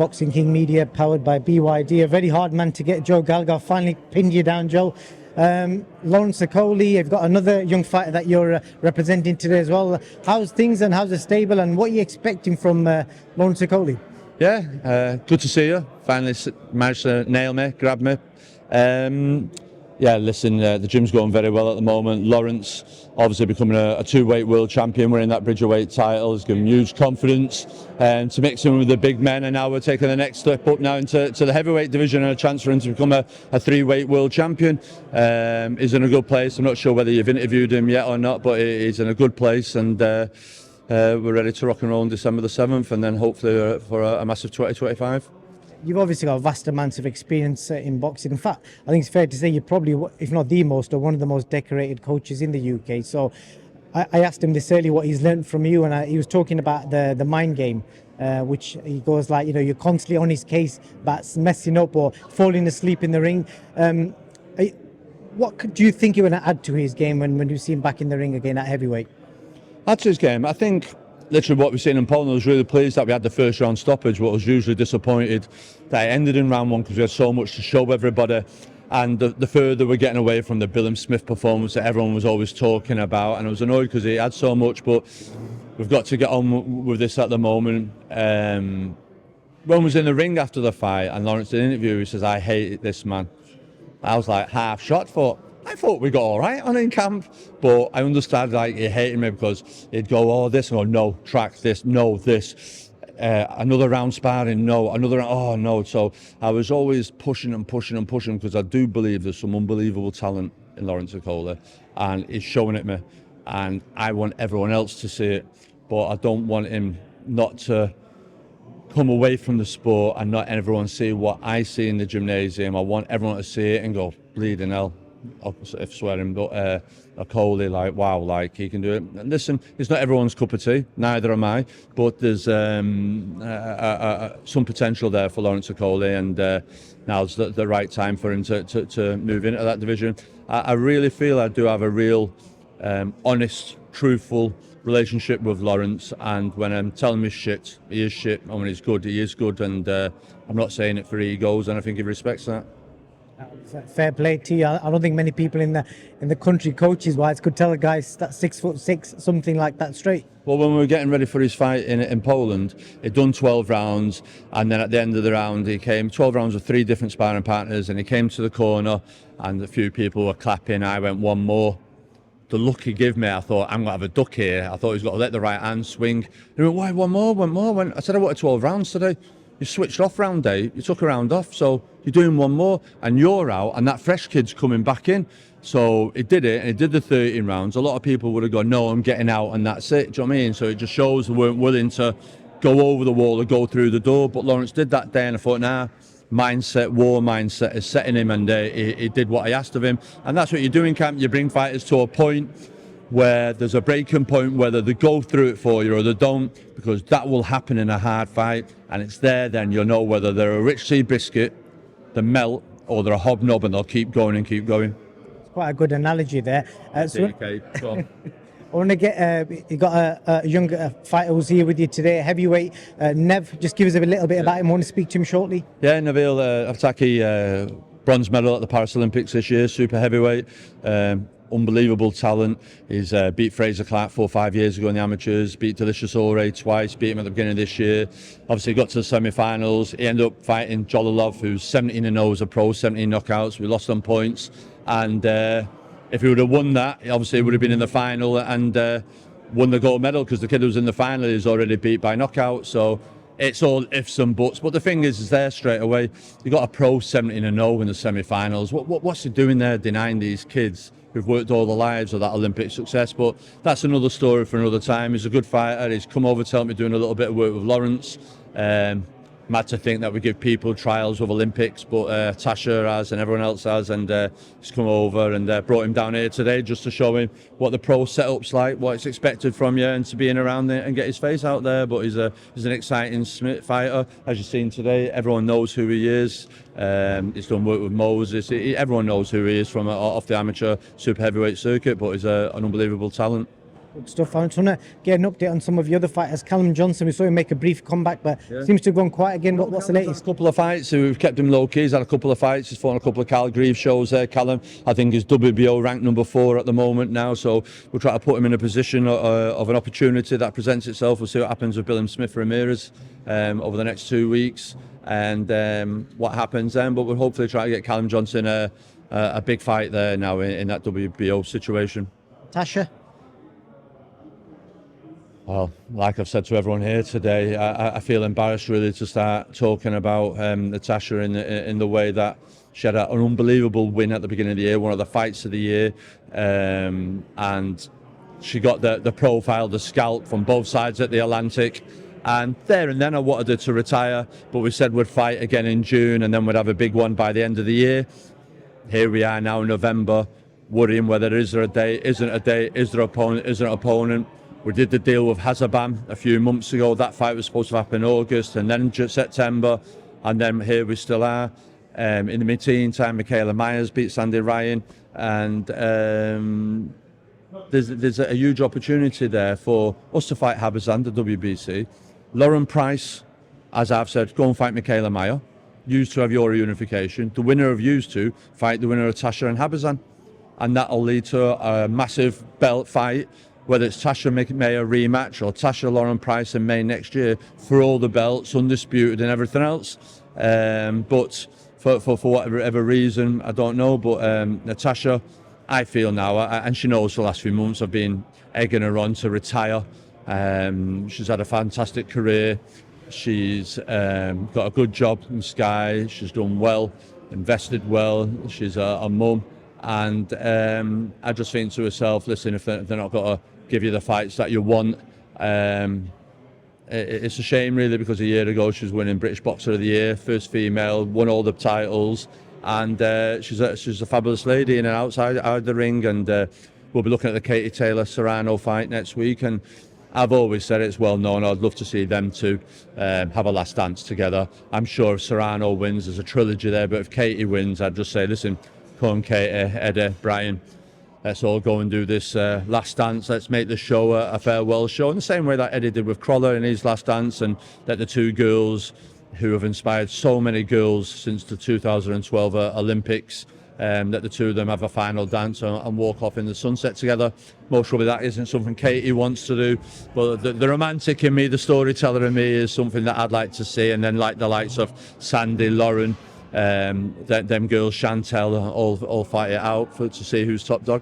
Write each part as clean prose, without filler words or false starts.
Boxing King Media, powered by BYD. A very hard man to get. Joe Gallagher finally pinned you down, Joe. Lawrence Okolie, you've got another young fighter that you're representing today as well. How's things and how's the stable, and what are you expecting from Lawrence Okolie? Yeah, good to see you. Finally managed to nail me, grab me. Yeah, listen, the gym's going very well at the moment. Lawrence, obviously becoming a two-weight world champion, winning that Bridgerweight title, has given huge confidence to mix him with the big men, and now we're taking the next step up now into the heavyweight division and a chance for him to become a three-weight world champion. He's in a good place. I'm not sure whether you've interviewed him yet or not, but he's in a good place, and we're ready to rock and roll on December the 7th, and then hopefully for a massive 2025. You've obviously got vast amounts of experience in boxing. In fact, I think it's fair to say you're probably, if not the most, or one of the most decorated coaches in the UK. So I asked him this earlier what he's learned from you, and he was talking about the mind game, which he goes like, you're constantly on his case about messing up or falling asleep in the ring. What do you think you're going to add to his game when you see him back in the ring again at heavyweight? Add to his game, I think. Literally what we've seen in Poland, I was really pleased that we had the first round stoppage, but I was usually disappointed that it ended in round one because we had so much to show everybody. And the further we're getting away from the Bilham Smith performance that everyone was always talking about, and I was annoyed because he had so much, but we've got to get on with this at the moment. Ron was in the ring after the fight, and Lawrence did an interview, he says, "I hate this man." I was like half shot, I thought we got all right on in camp, but I understand like he hated me because he'd go, "Oh, this," and go, "No, track this, no, this, another round sparring, no, another round, oh no." So I was always pushing and pushing and pushing because I do believe there's some unbelievable talent in Lawrence Okolie, and he's showing it me, and I want everyone else to see it, but I don't want him not to come away from the sport and not everyone see what I see in the gymnasium. I want everyone to see it and go, bleeding hell. If swearing, but Okolie, like, wow, like he can do it. And listen, it's not everyone's cup of tea, neither am I, but there's some potential there for Lawrence Okolie, and now's the right time for him to move into that division. I really feel I do have a real honest, truthful relationship with Lawrence, and when I'm telling him shit, he is shit, and when he's good, he is good, and I'm not saying it for egos, and I think he respects that. Fair play to you. I don't think many people in the country, coaches wise, could tell a guy that's 6'6", something like that straight. Well, when we were getting ready for his fight in Poland, he'd done 12 rounds, and then at the end of the round he came 12 rounds with 3 different sparring partners, and he came to the corner and a few people were clapping. I went, "One more." The look he gave me, I thought, I'm going to have a duck here. I thought he's got to let the right hand swing. He went, "Why, one more, one more?" I said, "I wanted 12 rounds today. You switched off round 8, you took a round off, so you're doing one more, and you're out, and that fresh kid's coming back in." So he did it, and he did the 13 rounds. A lot of people would have gone, "No, I'm getting out, and that's it." Do you know what I mean? So it just shows they weren't willing to go over the wall or go through the door. But Lawrence did that day, and I thought, nah, war mindset is setting him, and he did what I asked of him. And that's what you do in camp. You bring fighters to a point where there's a breaking point, whether they go through it for you or they don't, because that will happen in a hard fight, and it's there then you'll know whether they're a rich sea biscuit, they melt, or they're a hobnob and they'll keep going and keep going. It's quite a good analogy there. Okay, go on. I want to get, you got a young fighter who's here with you today, heavyweight, Nev. Just give us a little bit about him. I want to speak to him shortly. Yeah, Nabil Aftaki, bronze medal at the Paris Olympics this year, super heavyweight. Unbelievable talent. He's beat Fraser Clark 4 or 5 years ago in the amateurs, beat Delicious Ore twice, beat him at the beginning of this year. Obviously got to the semi-finals. He ended up fighting Jolalov, who's 17-0 as a pro, 17 knockouts. We lost on points, and if he would have won that, obviously he would have been in the final and won the gold medal, because the kid who was in the final is already beat by knockout. So it's all ifs and buts, but the thing is there straight away. You got a pro 17-0 in the semi-finals. What's he doing there, denying these kids who've worked all their lives of that Olympic success? But that's another story for another time. He's a good fighter. He's come over to help me doing a little bit of work with Lawrence. Mad to think that we give people trials with Olympics, but Tasha has and everyone else has, and he's come over and brought him down here today just to show him what the pro setup's like, what it's expected from you, and to be in around there and get his face out there. But he's an exciting fighter, as you've seen today. Everyone knows who he is. He's done work with Moses. Everyone knows who he is from off the amateur super heavyweight circuit, but he's an unbelievable talent. Good stuff. I just want to get an update on some of the other fighters. Callum Johnson, we saw him make a brief comeback, but seems to have gone quiet again. What's the latest? A couple of fights. We've kept him low key. He's had a couple of fights. He's fought on a couple of Calgary shows there. Callum, I think, is WBO ranked number 4 at the moment now. So we'll try to put him in a position of an opportunity that presents itself. We'll see what happens with Bilham Smith Ramirez over the next 2 weeks and what happens then. But we'll hopefully try to get Callum Johnson a big fight there now in that WBO situation. Tasha? Well, like I've said to everyone here today, I feel embarrassed really to start talking about Natasha in the way that she had an unbelievable win at the beginning of the year, one of the fights of the year, and she got the profile, the scalp from both sides at the Atlantic. And there and then I wanted her to retire, but we said we'd fight again in June and then we'd have a big one by the end of the year. Here we are now in November, worrying whether is there a date, isn't a date, is there an opponent, isn't an opponent. We did the deal with Hazabam a few months ago. That fight was supposed to happen in August and then September, and then here we still are. In the meantime, Michaela Myers beat Sandy Ryan, and there's a huge opportunity there for us to fight Habazan, the WBC. Lauren Price, as I've said, go and fight Michaela Myers. Used to have your unification. The winner of used to fight the winner of Tasha and Habazan, and that'll lead to a massive belt fight. Whether it's Tasha Mayer rematch or Tasha Lauren Price in May next year for all the belts, undisputed and everything else. But for whatever reason, I don't know. But Natasha, I feel now, and she knows for the last few months I've been egging her on to retire. She's had a fantastic career. She's got a good job in Sky. She's done well, invested well. She's a mum. And I just think to herself, listen, if they're not going to give you the fights that you want, it's a shame really, because a year ago she was winning British Boxer of the Year, first female, won all the titles, and she's a fabulous lady in and outside out the ring. And we'll be looking at the Katie Taylor-Serrano fight next week, and I've always said it's well known, I'd love to see them two have a last dance together. I'm sure if Serrano wins, there's a trilogy there, but if Katie wins, I'd just say, listen, come on, Katie, Eddie, Brian, let's all go and do this last dance. Let's make the show a farewell show in the same way that Eddie did with Crawler in his last dance, and let the two girls who have inspired so many girls since the 2012 Olympics, let the two of them have a final dance and walk off in the sunset together. Most probably that isn't something Katie wants to do, but the romantic in me, the storyteller in me, is something that I'd like to see. And then like the likes of Sandy, Lauren, them girls, Chantel, all fight it out to see who's top dog.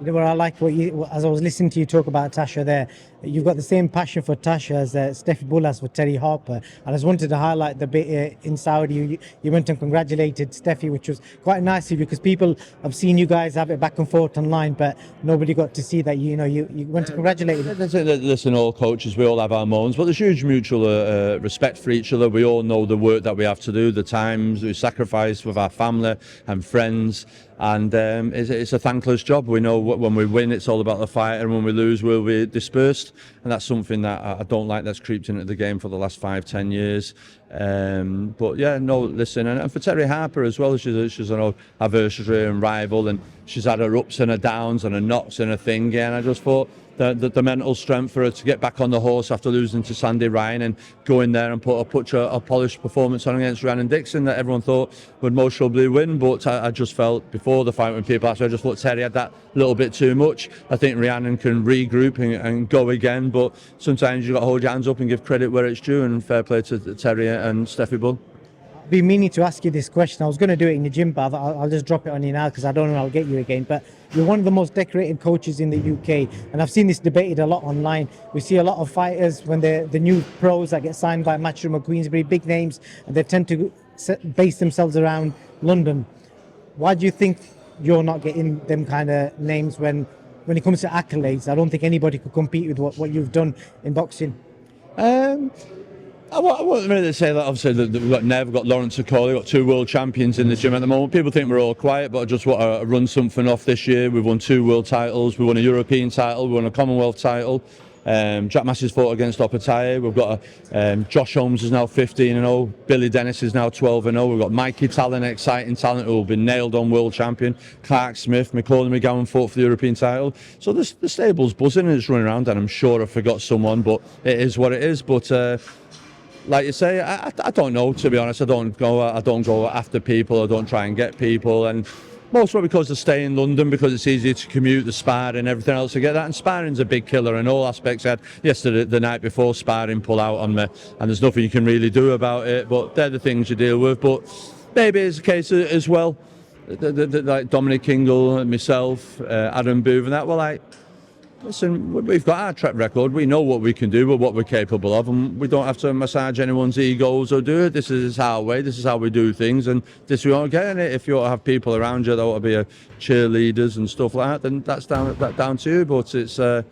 You know what I like, as I was listening to you talk about Tasha there, you've got the same passion for Tasha as Steffi Bull has for Terry Harper. And I just wanted to highlight the bit in Saudi, you went and congratulated Steffi, which was quite nice of you, because people have seen you guys have it back and forth online, but nobody got to see that, you went to congratulate them. Listen, all coaches, we all have our moments, but there's huge mutual respect for each other. We all know the work that we have to do, the times we sacrifice with our family and friends. And it's a thankless job. We know when we win, it's all about the fight, and when we lose, we'll be dispersed. And that's something that I don't like, that's creeped into the game for the last 5-10 years. But yeah, no, listen, and for Terry Harper as well, she's an adversary and rival, and she's had her ups and her downs and her knocks and her thing. Yeah, and I just thought the mental strength for her to get back on the horse after losing to Sandy Ryan and go in there and put a polished performance on against Rhiannon Dixon that everyone thought would most probably win. But I just felt before the fight, when people asked me, I just thought Terry had that little bit too much. I think Rhiannon can regroup and go again, but sometimes you've got to hold your hands up and give credit where it's due, and fair play to Terry and Steffi Bull. I've been meaning to ask you this question. I was going to do it in the gym, but I'll just drop it on you now, because I don't know I'll get you again. But you're one of the most decorated coaches in the UK, and I've seen this debated a lot online. We see a lot of fighters when they're the new pros that get signed by Matchroom or Queensberry, big names, and they tend to base themselves around London. Why do you think you're not getting them kind of names when it comes to accolades? I don't think anybody could compete with what you've done in boxing. I wouldn't really say that. Obviously, we've got Nev, we've got Lawrence Okolie, we've got 2 world champions in the gym at the moment. People think we're all quiet, but I just want to run something off this year. We've won 2 world titles, we won a European title, we won a Commonwealth title. Jack Massey's fought against Okolie. We've got Josh Holmes is now 15-0. Billy Dennis is now 12-0. We've got Mikey Talon, exciting talent, who will be nailed on world champion. Clark Smith, Okolie McGowan fought for the European title. So the stable's buzzing and it's running around, and I'm sure I forgot someone, but it is what it is. But like you say, I don't know, to be honest. I don't go after people. I don't try and get people, and most of it because I stay in London, because it's easier to commute, the sparring and everything else to get that. And sparring's a big killer in all aspects. I had yesterday, the night before, sparring pull out on me, and there's nothing you can really do about it. But they're the things you deal with. But maybe it's a case as well, like Dominic Ingle, myself, Adam Booth, and that. Well, like, listen, we've got our track record. We know what we can do, but what we're capable of, and we don't have to massage anyone's egos or do it. This is our way. This is how we do things, and this we want to get in it. If you want to have people around you that want to be cheerleaders and stuff like that, then that's down to you. But it's I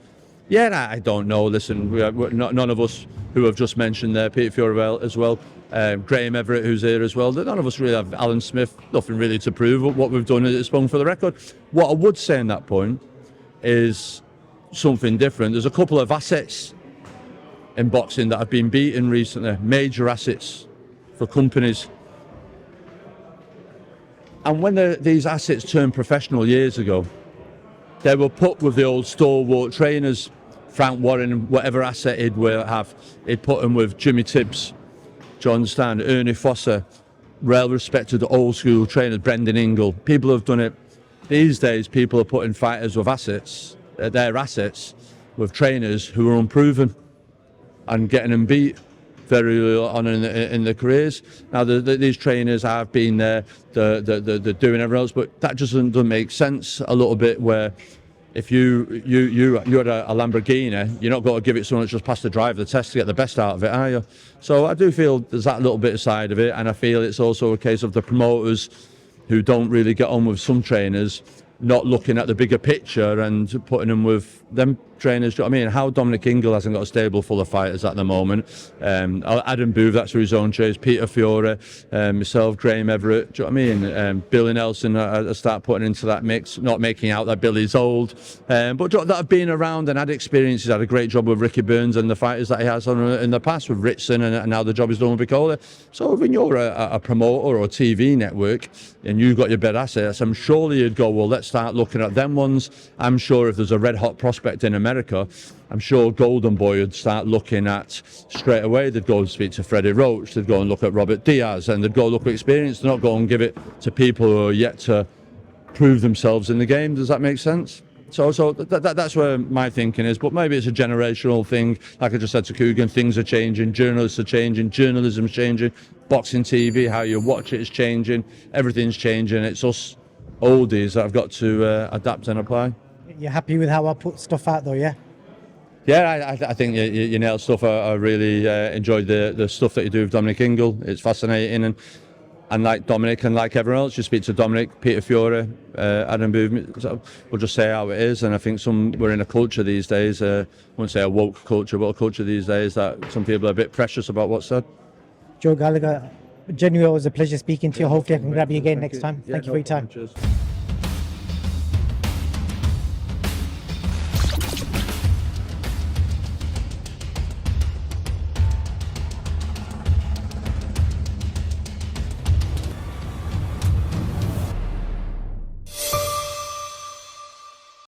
don't know. Listen, none of us who have just mentioned there, Peter Fiore as well, Graham Everett, who's here as well. None of us really have. Alan Smith, nothing really to prove. What we've done is sprung for the record. What I would say in that point is something different. There's a couple of assets in boxing that have been beaten recently, major assets for companies. And when these assets turned professional years ago, they were put with the old stalwart trainers. Frank Warren, whatever asset he'd put him with Jimmy Tibbs, do you understand? Ernie Foster, well-respected old school trainers, Brendan Ingle. People have done it. These days, people are putting fighters with assets, their assets, with trainers who are unproven and getting them beat very early on in their careers. Now, these trainers have been there, they're doing everything else, but that just doesn't make sense a little bit, where if you had a Lamborghini, you're not going to give it someone that's just passed the driver test to get the best out of it, are you? So I do feel there's that little bit side of it, and I feel it's also a case of the promoters who don't really get on with some trainers, not looking at the bigger picture and putting them with them trainers. Do you know what I mean? How Dominic Ingle hasn't got a stable full of fighters at the moment. Adam Booth, that's for his own chase. Peter Fiore, myself, Graham Everett. Do you know what I mean? Billy Nelson, I start putting into that mix, not making out that Billy's old. But that have been around and had experiences, had a great job with Ricky Burns and the fighters that he has on in the past with Ritson, and now the job is done with Okolie. So when you're a promoter or a TV network and you've got your best assets, I'm sure you'd go, well, let's start looking at them ones. I'm sure if there's a red hot prospect in America, I'm sure Golden Boy would start looking at straight away. They'd go and speak to Freddie Roach, they'd go and look at Robert Diaz, and they'd go look at experience. They'd not go and give it to people who are yet to prove themselves in the game. Does that make sense? So that's where my thinking is, but maybe it's a generational thing. Like I just said to Coogan, things are changing, journalists are changing, journalism's changing, boxing TV, how you watch it is changing, everything's changing. It's us oldies that have got to adapt and apply. You're happy with how I put stuff out though, yeah? Yeah, I think you nailed stuff. I really enjoyed the stuff that you do with Dominic Ingle. It's fascinating, and like Dominic and like everyone else, you speak to Dominic, Peter Fiore, Adam Booth, we'll just say how it is. And I think we're in a culture these days, I wouldn't say a woke culture, but a culture these days that some people are a bit precious about what's said. Joe Gallagher, genuinely, it was a pleasure speaking to you. Hopefully I can grab you again next time. Yeah, Thank you for your time. Cheers.